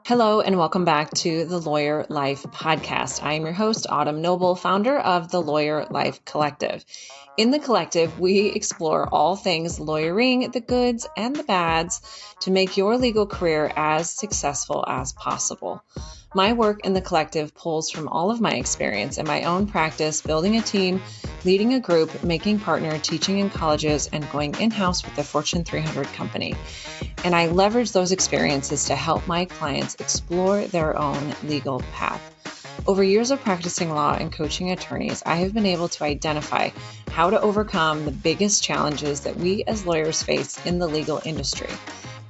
Hello, and welcome back to the Lawyer Life Podcast. I am your host, Autumn Noble, founder of the Lawyer Life Collective. In the collective, we explore all things lawyering, the goods and the bads, to make your legal career as successful as possible. My work in the collective pulls from all of my experience in my own practice, building a team, leading a group, making partner, teaching in colleges, and going in-house with a Fortune 300 company. And I leverage those experiences to help my clients explore their own legal path. Over years of practicing law and coaching attorneys, I have been able to identify how to overcome the biggest challenges that we as lawyers face in the legal industry.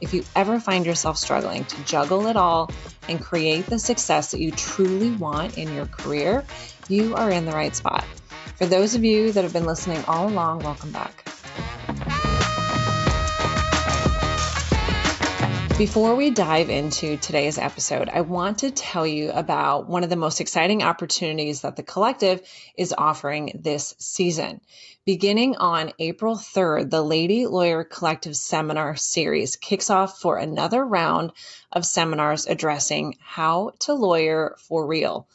If you ever find yourself struggling to juggle it all and create the success that you truly want in your career, you are in the right spot. For those of you that have been listening all along, welcome back. Before we dive into today's episode, I want to tell you about one of the most exciting opportunities that the collective is offering this season. Beginning on April 3rd, the Lady Lawyer Collective Seminar Series kicks off for another round of seminars addressing how to lawyer for real.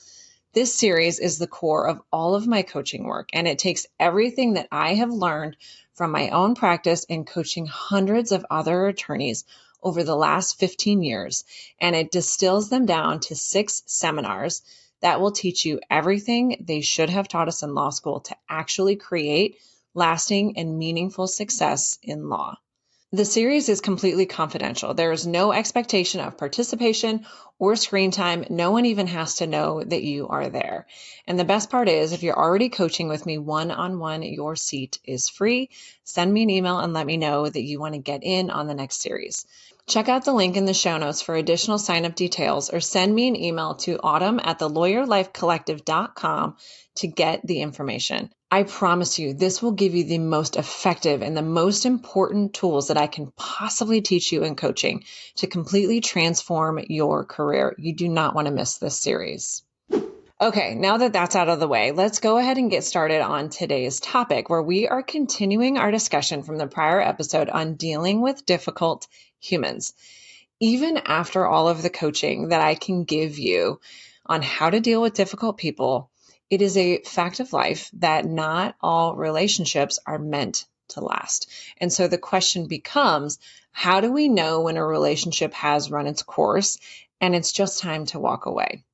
This series is the core of all of my coaching work, and it takes everything that I have learned from my own practice and coaching hundreds of other attorneys over the last 15 years, and it distills them down to 6 seminars that will teach you everything they should have taught us in law school to actually create lasting and meaningful success in law. The series is completely confidential. There is no expectation of participation or screen time. No one even has to know that you are there. And the best part is, if you're already coaching with me one-on-one, your seat is free. Send me an email and let me know that you want to get in on the next series. Check out the link in the show notes for additional sign-up details, or send me an email to autumn@thelawyerlifecollective.com to get the information. I promise you, this will give you the most effective and the most important tools that I can possibly teach you in coaching to completely transform your career. You do not want to miss this series. Okay, now that that's out of the way, let's go ahead and get started on today's topic, where we are continuing our discussion from the prior episode on dealing with difficult humans. Even after all of the coaching that I can give you on how to deal with difficult people, it is a fact of life that not all relationships are meant to last. And so the question becomes, how do we know when a relationship has run its course and it's just time to walk away?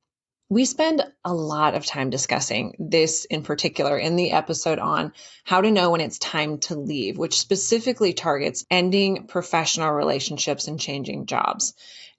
We spend a lot of time discussing this in particular in the episode on how to know when it's time to leave, which specifically targets ending professional relationships and changing jobs.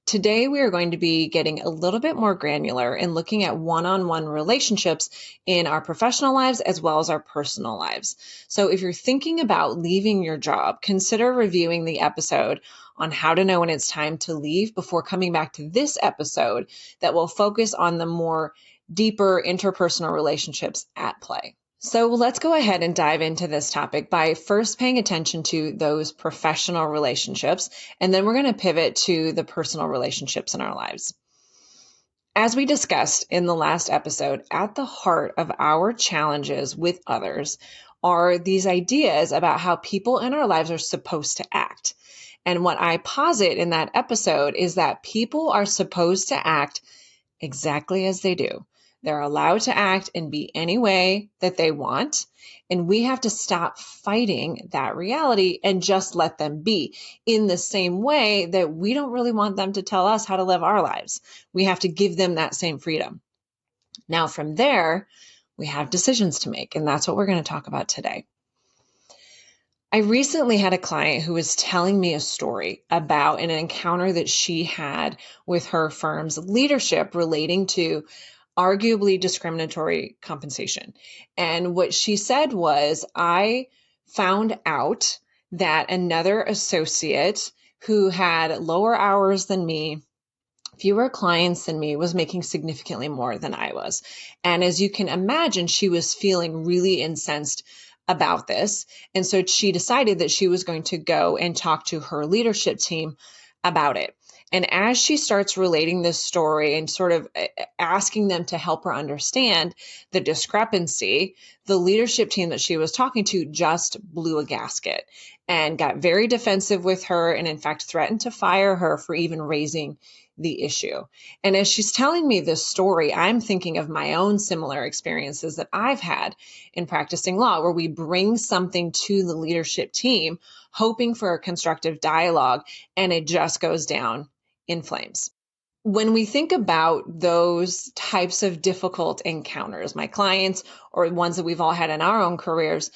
Today, we are going to be getting a little bit more granular and looking at one-on-one relationships in our professional lives as well as our personal lives. So if you're thinking about leaving your job, consider reviewing the episode on how to know when it's time to leave before coming back to this episode that will focus on the more deeper interpersonal relationships at play. So let's go ahead and dive into this topic by first paying attention to those professional relationships, and then we're going to pivot to the personal relationships in our lives. As we discussed in the last episode, at the heart of our challenges with others are these ideas about how people in our lives are supposed to act. And what I posit in that episode is that people are supposed to act exactly as they do. They're allowed to act and be any way that they want. And we have to stop fighting that reality and just let them be, in the same way that we don't really want them to tell us how to live our lives. We have to give them that same freedom. Now, from there, we have decisions to make, and that's what we're going to talk about today. I recently had a client who was telling me a story about an encounter that she had with her firm's leadership relating to arguably discriminatory compensation. And what she said was, I found out that another associate who had lower hours than me, fewer clients than me, was making significantly more than I was. And as you can imagine, she was feeling really incensed about this. And so she decided that she was going to go and talk to her leadership team about it. And as she starts relating this story and sort of asking them to help her understand the discrepancy, the leadership team that she was talking to just blew a gasket and got very defensive with her, and in fact threatened to fire her for even raising the issue. And as she's telling me this story, I'm thinking of my own similar experiences that I've had in practicing law, where we bring something to the leadership team hoping for a constructive dialogue, and it just goes down in flames. When we think about those types of difficult encounters, my clients or ones that we've all had in our own careers,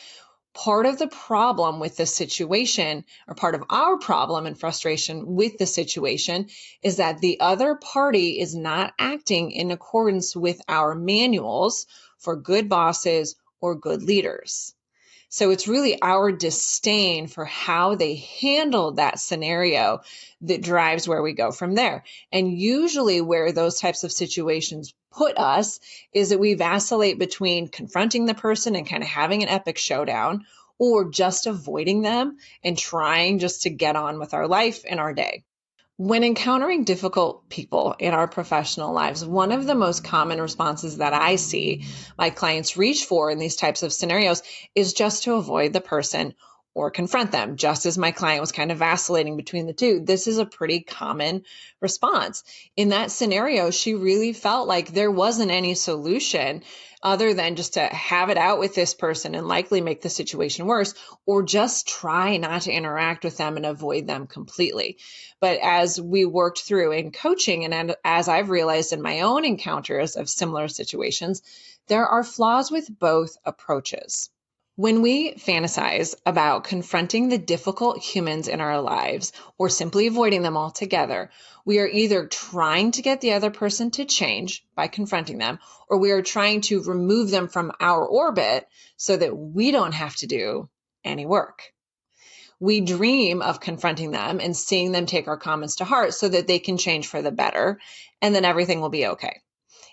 part of the problem with the situation, or part of our problem and frustration with the situation, is that the other party is not acting in accordance with our manuals for good bosses or good leaders. So it's really our disdain for how they handled that scenario that drives where we go from there. And usually where those types of situations put us is that we vacillate between confronting the person and kind of having an epic showdown, or just avoiding them and trying just to get on with our life and our day. When encountering difficult people in our professional lives, one of the most common responses that I see my clients reach for in these types of scenarios is just to avoid the person or confront them. Just as my client was kind of vacillating between the two, this is a pretty common response. In that scenario, she really felt like there wasn't any solution other than just to have it out with this person and likely make the situation worse, or just try not to interact with them and avoid them completely. But as we worked through in coaching, and as I've realized in my own encounters of similar situations, there are flaws with both approaches. When we fantasize about confronting the difficult humans in our lives or simply avoiding them altogether, we are either trying to get the other person to change by confronting them, or we are trying to remove them from our orbit so that we don't have to do any work. We dream of confronting them and seeing them take our comments to heart so that they can change for the better, and then everything will be okay.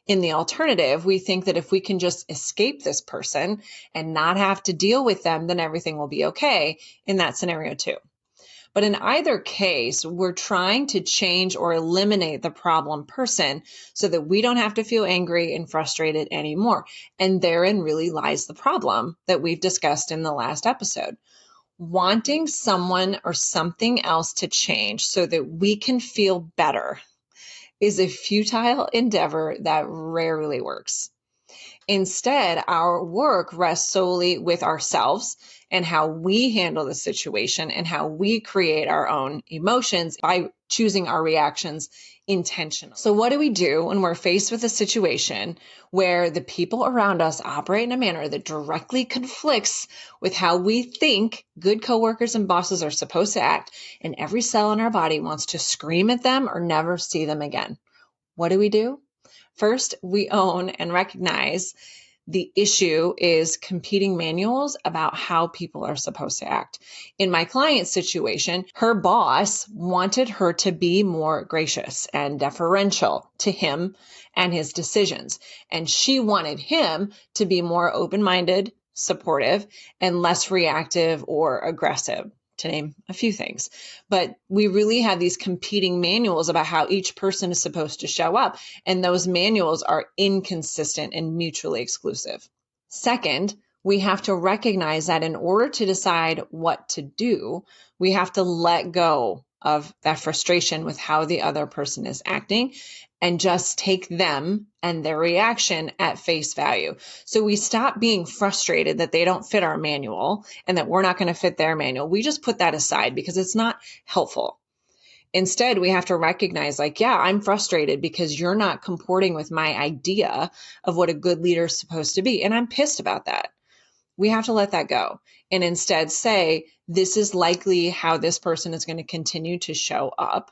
In the alternative, we think that if we can just escape this person and not have to deal with them, then everything will be okay in that scenario too. But in either case, we're trying to change or eliminate the problem person so that we don't have to feel angry and frustrated anymore. And therein really lies the problem that we've discussed in the last episode. Wanting someone or something else to change so that we can feel better is a futile endeavor that rarely works. Instead, our work rests solely with ourselves and how we handle the situation and how we create our own emotions by choosing our reactions intentionally. So what do we do when we're faced with a situation where the people around us operate in a manner that directly conflicts with how we think good coworkers and bosses are supposed to act, and every cell in our body wants to scream at them or never see them again? What do? First, we own and recognize the issue is competing manuals about how people are supposed to act. In my client's situation, her boss wanted her to be more gracious and deferential to him and his decisions. And she wanted him to be more open-minded, supportive, and less reactive or aggressive, to name a few things. But we really have these competing manuals about how each person is supposed to show up, and those manuals are inconsistent and mutually exclusive. Second, we have to recognize that in order to decide what to do, we have to let go of that frustration with how the other person is acting and just take them and their reaction at face value. So we stop being frustrated that they don't fit our manual and that we're not going to fit their manual. We just put that aside because it's not helpful. Instead, we have to recognize, like, yeah, I'm frustrated because you're not comporting with my idea of what a good leader is supposed to be. And I'm pissed about that. We have to let that go and instead say, this is likely how this person is going to continue to show up.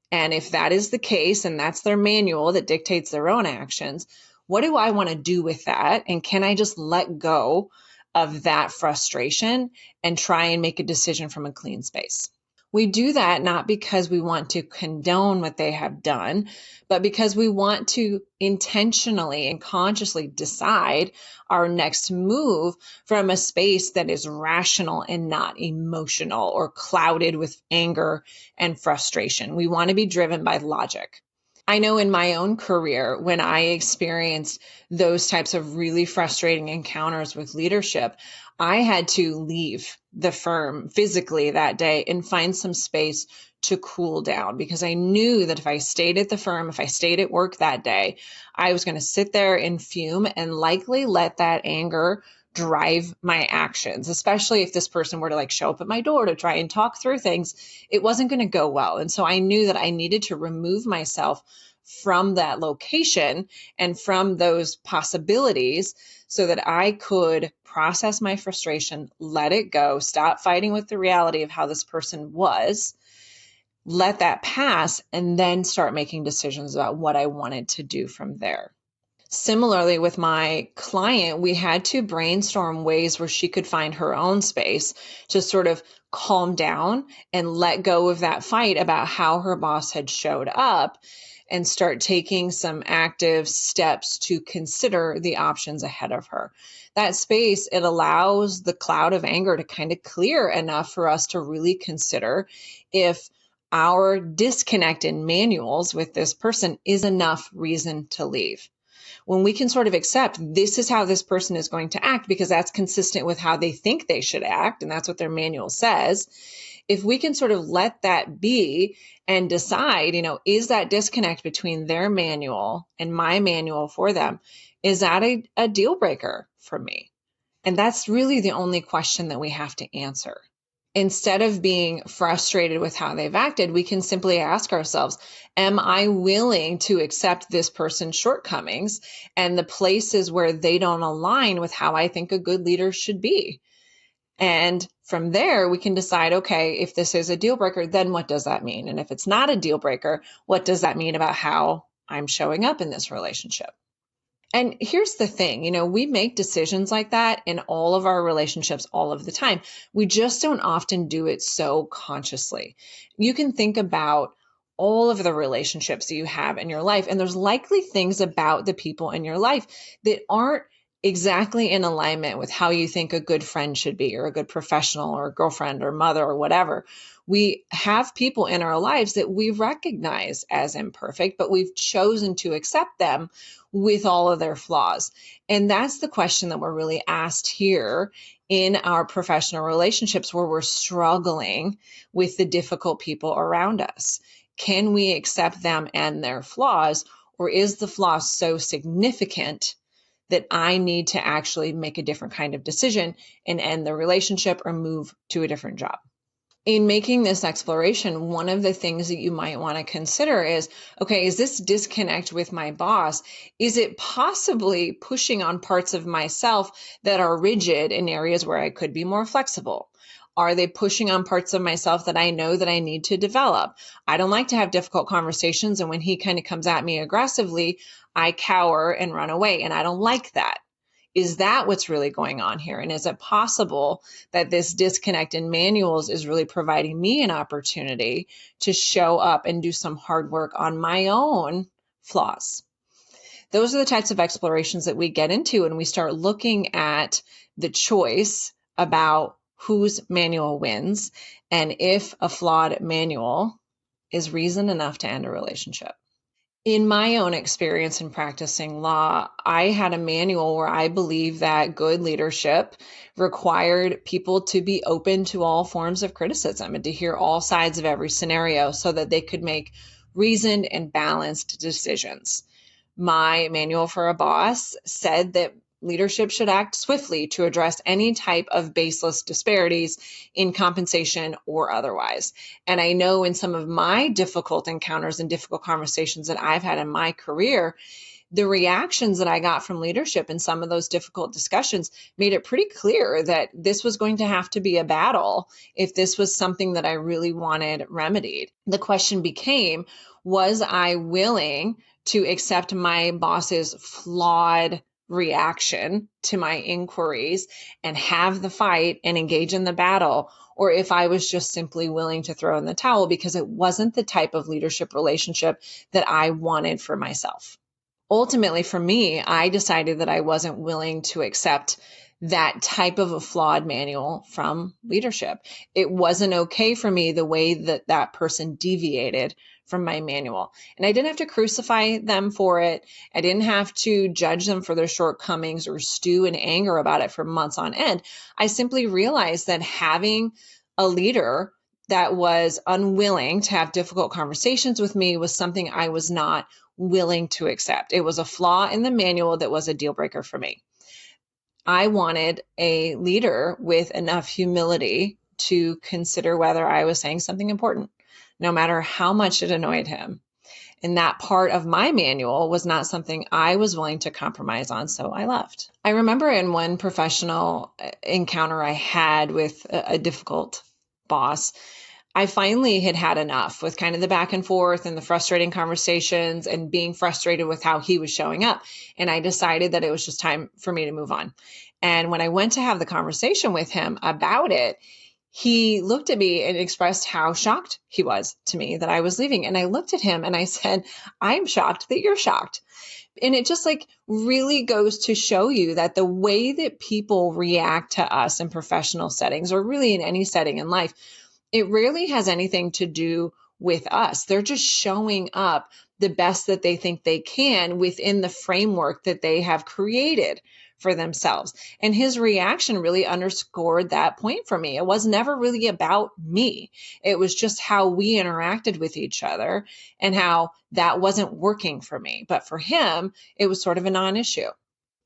And if that is the case, and that's their manual that dictates their own actions, what do I want to do with that? And can I just let go of that frustration and try and make a decision from a clean space? We do that not because we want to condone what they have done, but because we want to intentionally and consciously decide our next move from a space that is rational and not emotional or clouded with anger and frustration. We want to be driven by logic. I know in my own career, when I experienced those types of really frustrating encounters with leadership, I had to leave the firm physically that day and find some space to cool down, because I knew that if I stayed at the firm, if I stayed at work that day, I was going to sit there and fume and likely let that anger drive my actions, especially if this person were to like show up at my door to try and talk through things. It wasn't going to go well. And so I knew that I needed to remove myself from that location and from those possibilities so that I could process my frustration, let it go, stop fighting with the reality of how this person was, let that pass, and then start making decisions about what I wanted to do from there. Similarly, with my client, we had to brainstorm ways where she could find her own space to sort of calm down and let go of that fight about how her boss had showed up and start taking some active steps to consider the options ahead of her. That space, it allows the cloud of anger to kind of clear enough for us to really consider if our disconnect in manuals with this person is enough reason to leave. When we can sort of accept this is how this person is going to act because that's consistent with how they think they should act, and that's what their manual says. If we can sort of let that be and decide, is that disconnect between their manual and my manual for them, is that a deal breaker for me? And that's really the only question that we have to answer. Instead of being frustrated with how they've acted, we can simply ask ourselves, am I willing to accept this person's shortcomings and the places where they don't align with how I think a good leader should be? And from there, we can decide, okay, if this is a deal breaker, then what does that mean? And if it's not a deal breaker, what does that mean about how I'm showing up in this relationship? And here's the thing, we make decisions like that in all of our relationships all of the time. We just don't often do it so consciously. You can think about all of the relationships that you have in your life, and there's likely things about the people in your life that aren't exactly in alignment with how you think a good friend should be, or a good professional, or a girlfriend, or mother, or whatever. We have people in our lives that we recognize as imperfect, but we've chosen to accept them with all of their flaws. And that's the question that we're really asked here in our professional relationships, where we're struggling with the difficult people around us. Can we accept them and their flaws, or is the flaw so significant that I need to actually make a different kind of decision and end the relationship or move to a different job? In making this exploration, one of the things that you might want to consider is, okay, is this disconnect with my boss? Is it possibly pushing on parts of myself that are rigid in areas where I could be more flexible? Are they pushing on parts of myself that I know that I need to develop? I don't like to have difficult conversations, and when he kind of comes at me aggressively, I cower and run away, and I don't like that. Is that what's really going on here? And is it possible that this disconnect in manuals is really providing me an opportunity to show up and do some hard work on my own flaws? Those are the types of explorations that we get into when we start looking at the choice about whose manual wins and if a flawed manual is reason enough to end a relationship. In my own experience in practicing law, I had a manual where I believe that good leadership required people to be open to all forms of criticism and to hear all sides of every scenario so that they could make reasoned and balanced decisions. My manual for a boss said that leadership should act swiftly to address any type of baseless disparities in compensation or otherwise. And I know in some of my difficult encounters and difficult conversations that I've had in my career, the reactions that I got from leadership in some of those difficult discussions made it pretty clear that this was going to have to be a battle if this was something that I really wanted remedied. The question became, was I willing to accept my boss's flawed reaction to my inquiries and have the fight and engage in the battle, or if I was just simply willing to throw in the towel because it wasn't the type of leadership relationship that I wanted for myself. Ultimately, for me, I decided that I wasn't willing to accept that type of a flawed manual from leadership. It wasn't okay for me the way that that person deviated from my manual. And I didn't have to crucify them for it. I didn't have to judge them for their shortcomings or stew in anger about it for months on end. I simply realized that having a leader that was unwilling to have difficult conversations with me was something I was not willing to accept. It was a flaw in the manual that was a deal breaker for me. I wanted a leader with enough humility to consider whether I was saying something important, no matter how much it annoyed him. And that part of my manual was not something I was willing to compromise on, so I left. I remember in one professional encounter I had with a difficult boss, I finally had had enough with kind of the back and forth and the frustrating conversations and being frustrated with how he was showing up. And I decided that it was just time for me to move on. And when I went to have the conversation with him about it, he looked at me and expressed how shocked he was to me that I was leaving. And I looked at him and I said, I'm shocked that you're shocked. And it just like really goes to show you that the way that people react to us in professional settings, or really in any setting in life, it rarely has anything to do with us. They're just showing up the best that they think they can within the framework that they have created for themselves. And his reaction really underscored that point for me. It was never really about me. It was just how we interacted with each other and how that wasn't working for me. But for him, it was sort of a non-issue.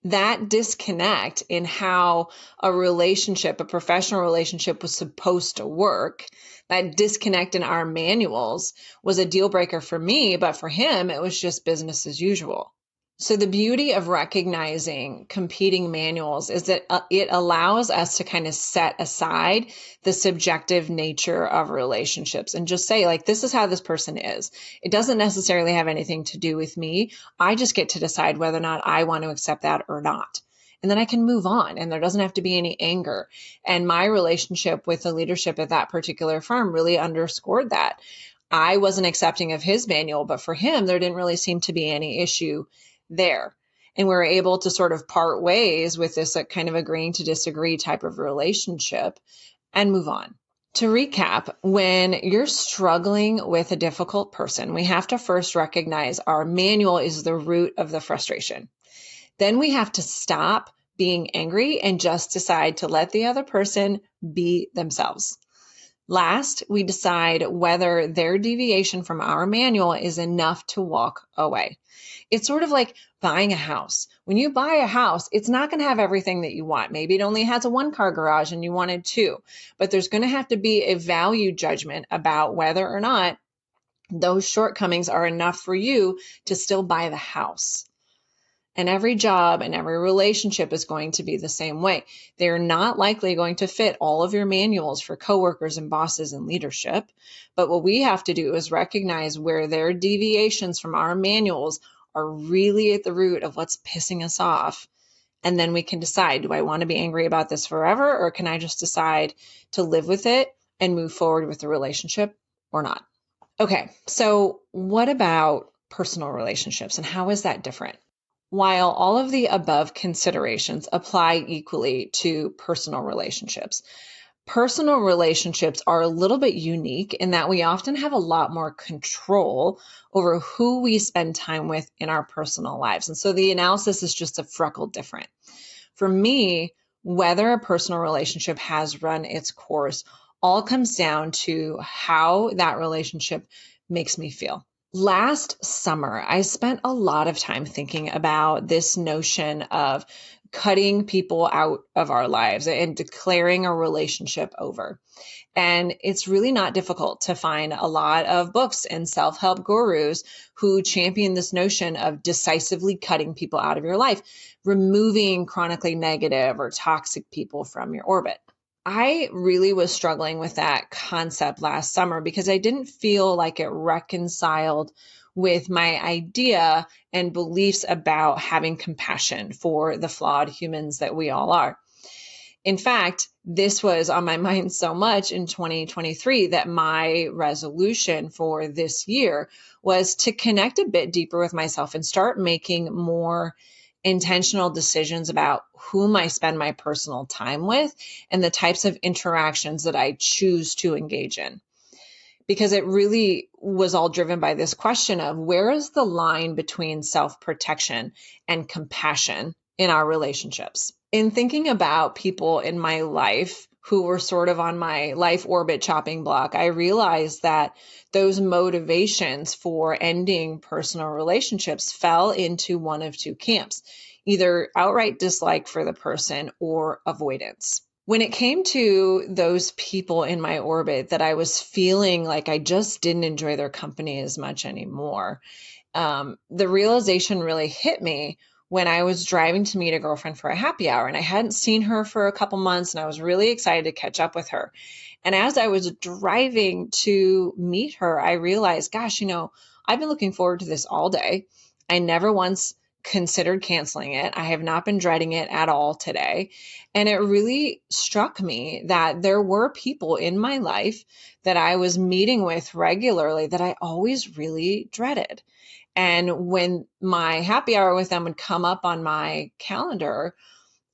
That disconnect in how a relationship, a professional relationship, was supposed to work, that disconnect in our manuals was a deal breaker for me, but for him, it was just business as usual. So the beauty of recognizing competing manuals is that it allows us to kind of set aside the subjective nature of relationships and just say, like, this is how this person is. It doesn't necessarily have anything to do with me. I just get to decide whether or not I want to accept that or not. And then I can move on and there doesn't have to be any anger. And my relationship with the leadership at that particular firm really underscored that. I wasn't accepting of his manual, but for him, there didn't really seem to be any issue there. And we're able to sort of part ways with this kind of agreeing to disagree type of relationship and move on. To recap, when you're struggling with a difficult person, we have to first recognize our manual is the root of the frustration. Then we have to stop being angry and just decide to let the other person be themselves. Last, we decide whether their deviation from our manual is enough to walk away. It's sort of like buying a house. When you buy a house, it's not going to have everything that you want. Maybe it only has a 1-car garage and you wanted 2, but there's going to have to be a value judgment about whether or not those shortcomings are enough for you to still buy the house. And every job and every relationship is going to be the same way. They're not likely going to fit all of your manuals for coworkers and bosses and leadership. But what we have to do is recognize where their deviations from our manuals are really at the root of what's pissing us off. And then we can decide, do I want to be angry about this forever? Or can I just decide to live with it and move forward with the relationship or not? Okay, so what about personal relationships and how is that different? While all of the above considerations apply equally to personal relationships are a little bit unique in that we often have a lot more control over who we spend time with in our personal lives. And so the analysis is just a freckle different. For me, whether a personal relationship has run its course all comes down to how that relationship makes me feel. Last summer, I spent a lot of time thinking about this notion of cutting people out of our lives and declaring a relationship over. And it's really not difficult to find a lot of books and self-help gurus who champion this notion of decisively cutting people out of your life, removing chronically negative or toxic people from your orbit. I really was struggling with that concept last summer because I didn't feel like it reconciled with my idea and beliefs about having compassion for the flawed humans that we all are. In fact, this was on my mind so much in 2023 that my resolution for this year was to connect a bit deeper with myself and start making more intentional decisions about whom I spend my personal time with and the types of interactions that I choose to engage in. Because it really was all driven by this question of where is the line between self-protection and compassion in our relationships? In thinking about people in my life who were sort of on my life orbit chopping block, I realized that those motivations for ending personal relationships fell into one of two camps, either outright dislike for the person or avoidance. When it came to those people in my orbit that I was feeling like I just didn't enjoy their company as much anymore, the realization really hit me when I was driving to meet a girlfriend for a happy hour, and I hadn't seen her for a couple months, and I was really excited to catch up with her. And as I was driving to meet her, I realized, gosh, I've been looking forward to this all day. I never once considered canceling it. I have not been dreading it at all today. And it really struck me that there were people in my life that I was meeting with regularly that I always really dreaded. And when my happy hour with them would come up on my calendar,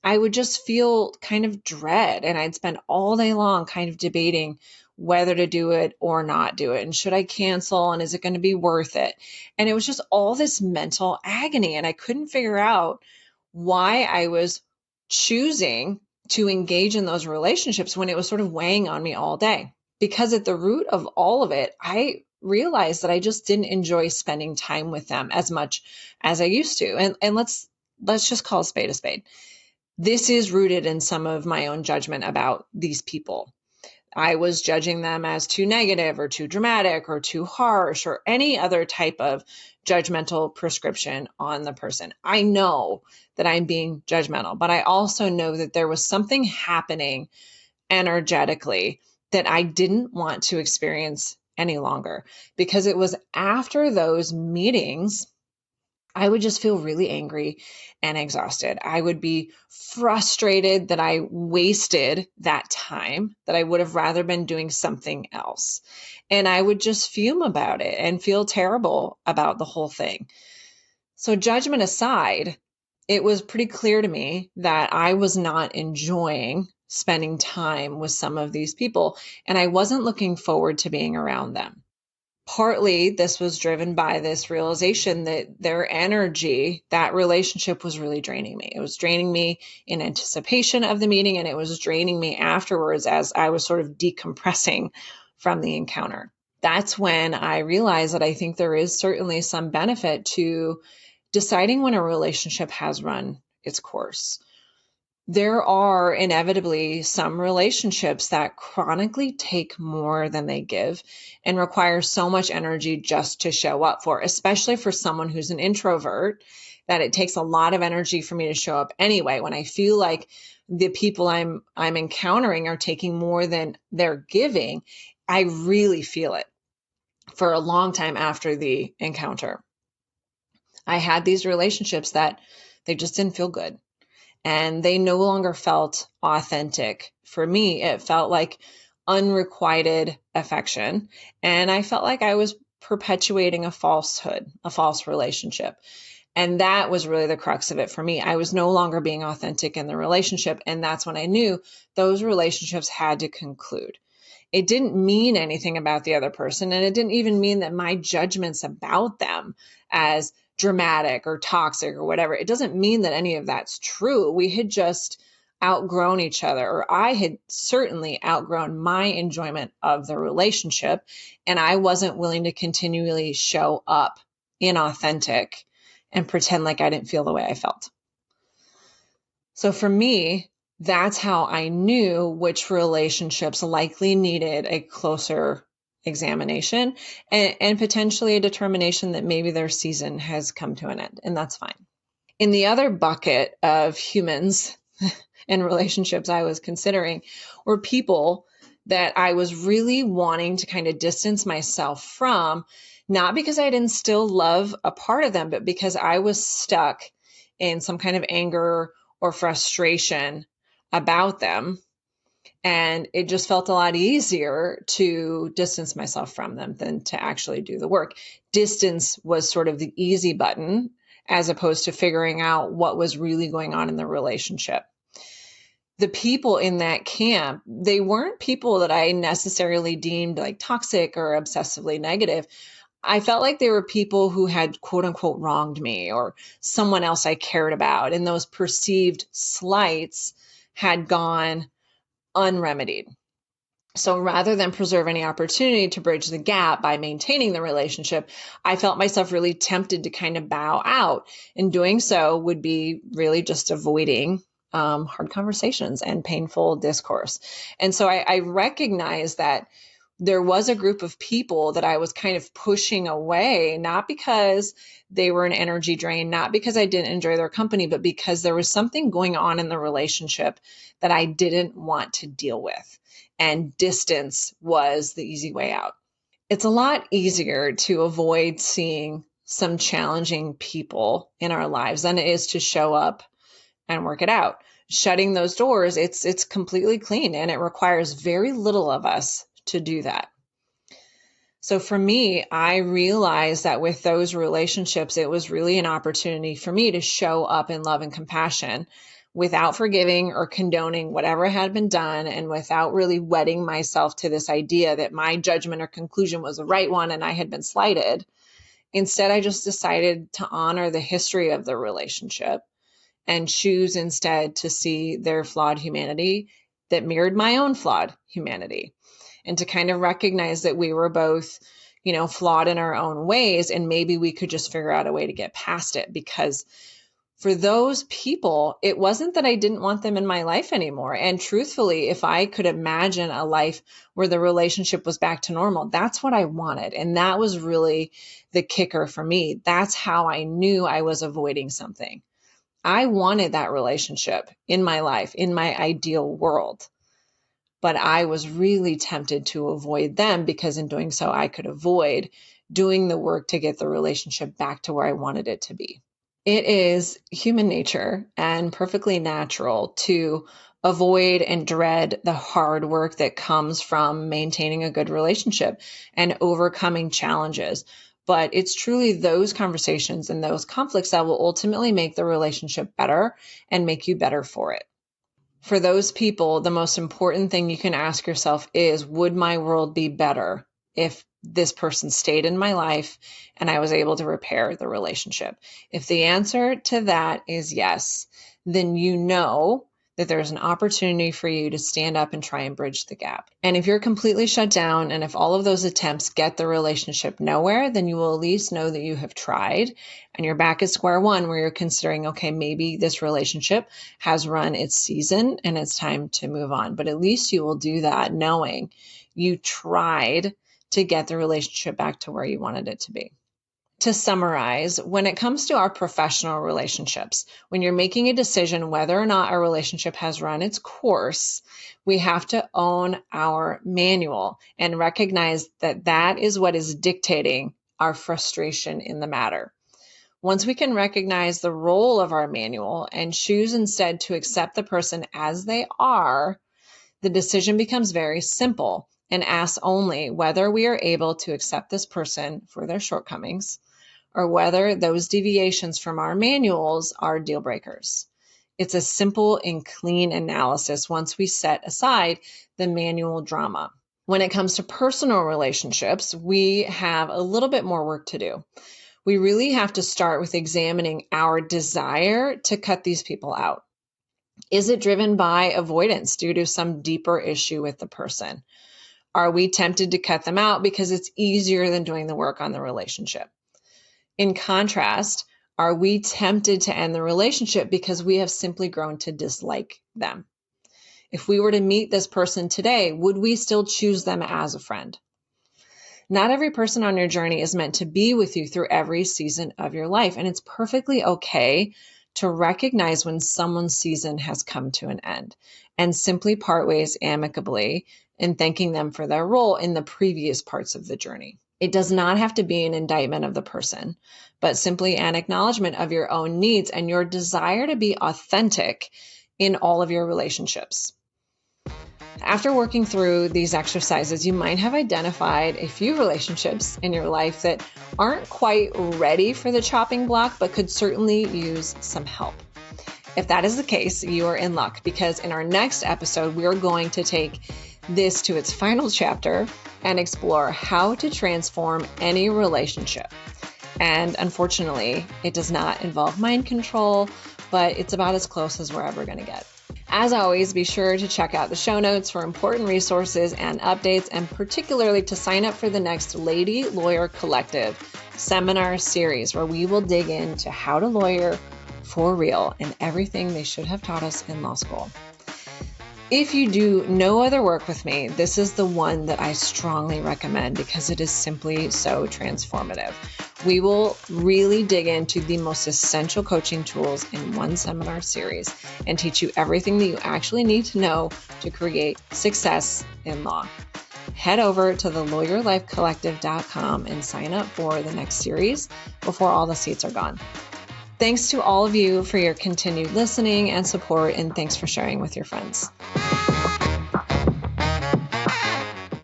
I would just feel kind of dread. And I'd spend all day long kind of debating whether to do it or not do it. And should I cancel? And is it going to be worth it? And it was just all this mental agony. And I couldn't figure out why I was choosing to engage in those relationships when it was sort of weighing on me all day. Because at the root of all of it, I realized that I just didn't enjoy spending time with them as much as I used to. And let's just call a spade a spade. This is rooted in some of my own judgment about these people. I was judging them as too negative or too dramatic or too harsh or any other type of judgmental prescription on the person. I know that I'm being judgmental, but I also know that there was something happening energetically that I didn't want to experience any longer, because it was after those meetings I would just feel really angry and exhausted. I would be frustrated that I wasted that time, that I would have rather been doing something else. And I would just fume about it and feel terrible about the whole thing. So, judgment aside, it was pretty clear to me that I was not enjoying spending time with some of these people, and I wasn't looking forward to being around them. Partly this was driven by this realization that their energy, that relationship was really draining me. It was draining me in anticipation of the meeting, and it was draining me afterwards as I was sort of decompressing from the encounter. That's when I realized that I think there is certainly some benefit to deciding when a relationship has run its course. There are inevitably some relationships that chronically take more than they give and require so much energy just to show up for, especially for someone who's an introvert, that it takes a lot of energy for me to show up anyway. When I feel like the people I'm encountering are taking more than they're giving, I really feel it for a long time after the encounter. I had these relationships that they just didn't feel good. And they no longer felt authentic. For me, it felt like unrequited affection. And I felt like I was perpetuating a falsehood, a false relationship. And that was really the crux of it for me. I was no longer being authentic in the relationship. And that's when I knew those relationships had to conclude. It didn't mean anything about the other person. And it didn't even mean that my judgments about them as dramatic or toxic or whatever, it doesn't mean that any of that's true. We had just outgrown each other, or I had certainly outgrown my enjoyment of the relationship, and I wasn't willing to continually show up inauthentic and pretend like I didn't feel the way I felt. So for me, that's how I knew which relationships likely needed a closer examination and potentially a determination that maybe their season has come to an end, and that's fine. In the other bucket of humans and relationships I was considering were people that I was really wanting to kind of distance myself from, not because I didn't still love a part of them, but because I was stuck in some kind of anger or frustration about them. And it just felt a lot easier to distance myself from them than to actually do the work. Distance was sort of the easy button, as opposed to figuring out what was really going on in the relationship. The people in that camp, they weren't people that I necessarily deemed like toxic or obsessively negative. I felt like they were people who had quote unquote wronged me or someone else I cared about. And those perceived slights had gone unremedied. So rather than preserve any opportunity to bridge the gap by maintaining the relationship, I felt myself really tempted to kind of bow out. And doing so would be really just avoiding hard conversations and painful discourse. And so I recognized that there was a group of people that I was kind of pushing away, not because they were an energy drain, not because I didn't enjoy their company, but because there was something going on in the relationship that I didn't want to deal with. And distance was the easy way out. It's a lot easier to avoid seeing some challenging people in our lives than it is to show up and work it out. Shutting those doors, it's completely clean, and it requires very little of us to do that. So for me, I realized that with those relationships, it was really an opportunity for me to show up in love and compassion without forgiving or condoning whatever had been done, and without really wedding myself to this idea that my judgment or conclusion was the right one and I had been slighted. Instead, I just decided to honor the history of the relationship and choose instead to see their flawed humanity that mirrored my own flawed humanity. And to kind of recognize that we were both, flawed in our own ways, and maybe we could just figure out a way to get past it. Because for those people, it wasn't that I didn't want them in my life anymore. And truthfully, if I could imagine a life where the relationship was back to normal, that's what I wanted. And that was really the kicker for me. That's how I knew I was avoiding something. I wanted that relationship in my life, in my ideal world. But I was really tempted to avoid them, because in doing so, I could avoid doing the work to get the relationship back to where I wanted it to be. It is human nature and perfectly natural to avoid and dread the hard work that comes from maintaining a good relationship and overcoming challenges. But it's truly those conversations and those conflicts that will ultimately make the relationship better and make you better for it. For those people, the most important thing you can ask yourself is, would my world be better if this person stayed in my life and I was able to repair the relationship? If the answer to that is yes, then you know that there's an opportunity for you to stand up and try and bridge the gap. And if you're completely shut down, and if all of those attempts get the relationship nowhere, then you will at least know that you have tried, and you're back at square one, where you're considering, okay, maybe this relationship has run its season and it's time to move on. But at least you will do that knowing you tried to get the relationship back to where you wanted it to be. To summarize, when it comes to our professional relationships, when you're making a decision whether or not a relationship has run its course, we have to own our manual and recognize that that is what is dictating our frustration in the matter. Once we can recognize the role of our manual and choose instead to accept the person as they are, the decision becomes very simple and asks only whether we are able to accept this person for their shortcomings, or whether those deviations from our manuals are deal breakers. It's a simple and clean analysis once we set aside the manual drama. When it comes to personal relationships, we have a little bit more work to do. We really have to start with examining our desire to cut these people out. Is it driven by avoidance due to some deeper issue with the person? Are we tempted to cut them out because it's easier than doing the work on the relationship? In contrast, are we tempted to end the relationship because we have simply grown to dislike them? If we were to meet this person today, would we still choose them as a friend? Not every person on your journey is meant to be with you through every season of your life, and it's perfectly okay to recognize when someone's season has come to an end and simply part ways amicably and thanking them for their role in the previous parts of the journey. It does not have to be an indictment of the person, but simply an acknowledgement of your own needs and your desire to be authentic in all of your relationships. After working through these exercises, you might have identified a few relationships in your life that aren't quite ready for the chopping block, but could certainly use some help. If that is the case, you are in luck, because in our next episode, we're going to take this to its final chapter and explore how to transform any relationship. And unfortunately, it does not involve mind control, but it's about as close as we're ever going to get. As always, be sure to check out the show notes for important resources and updates, and particularly to sign up for the next Lady Lawyer Collective seminar series, where we will dig into how to lawyer for real and everything they should have taught us in law school. If you do no other work with me, this is the one that I strongly recommend because it is simply so transformative. We will really dig into the most essential coaching tools in one seminar series and teach you everything that you actually need to know to create success in law. Head over to thelawyerlifecollective.com and sign up for the next series before all the seats are gone. Thanks to all of you for your continued listening and support, and thanks for sharing with your friends.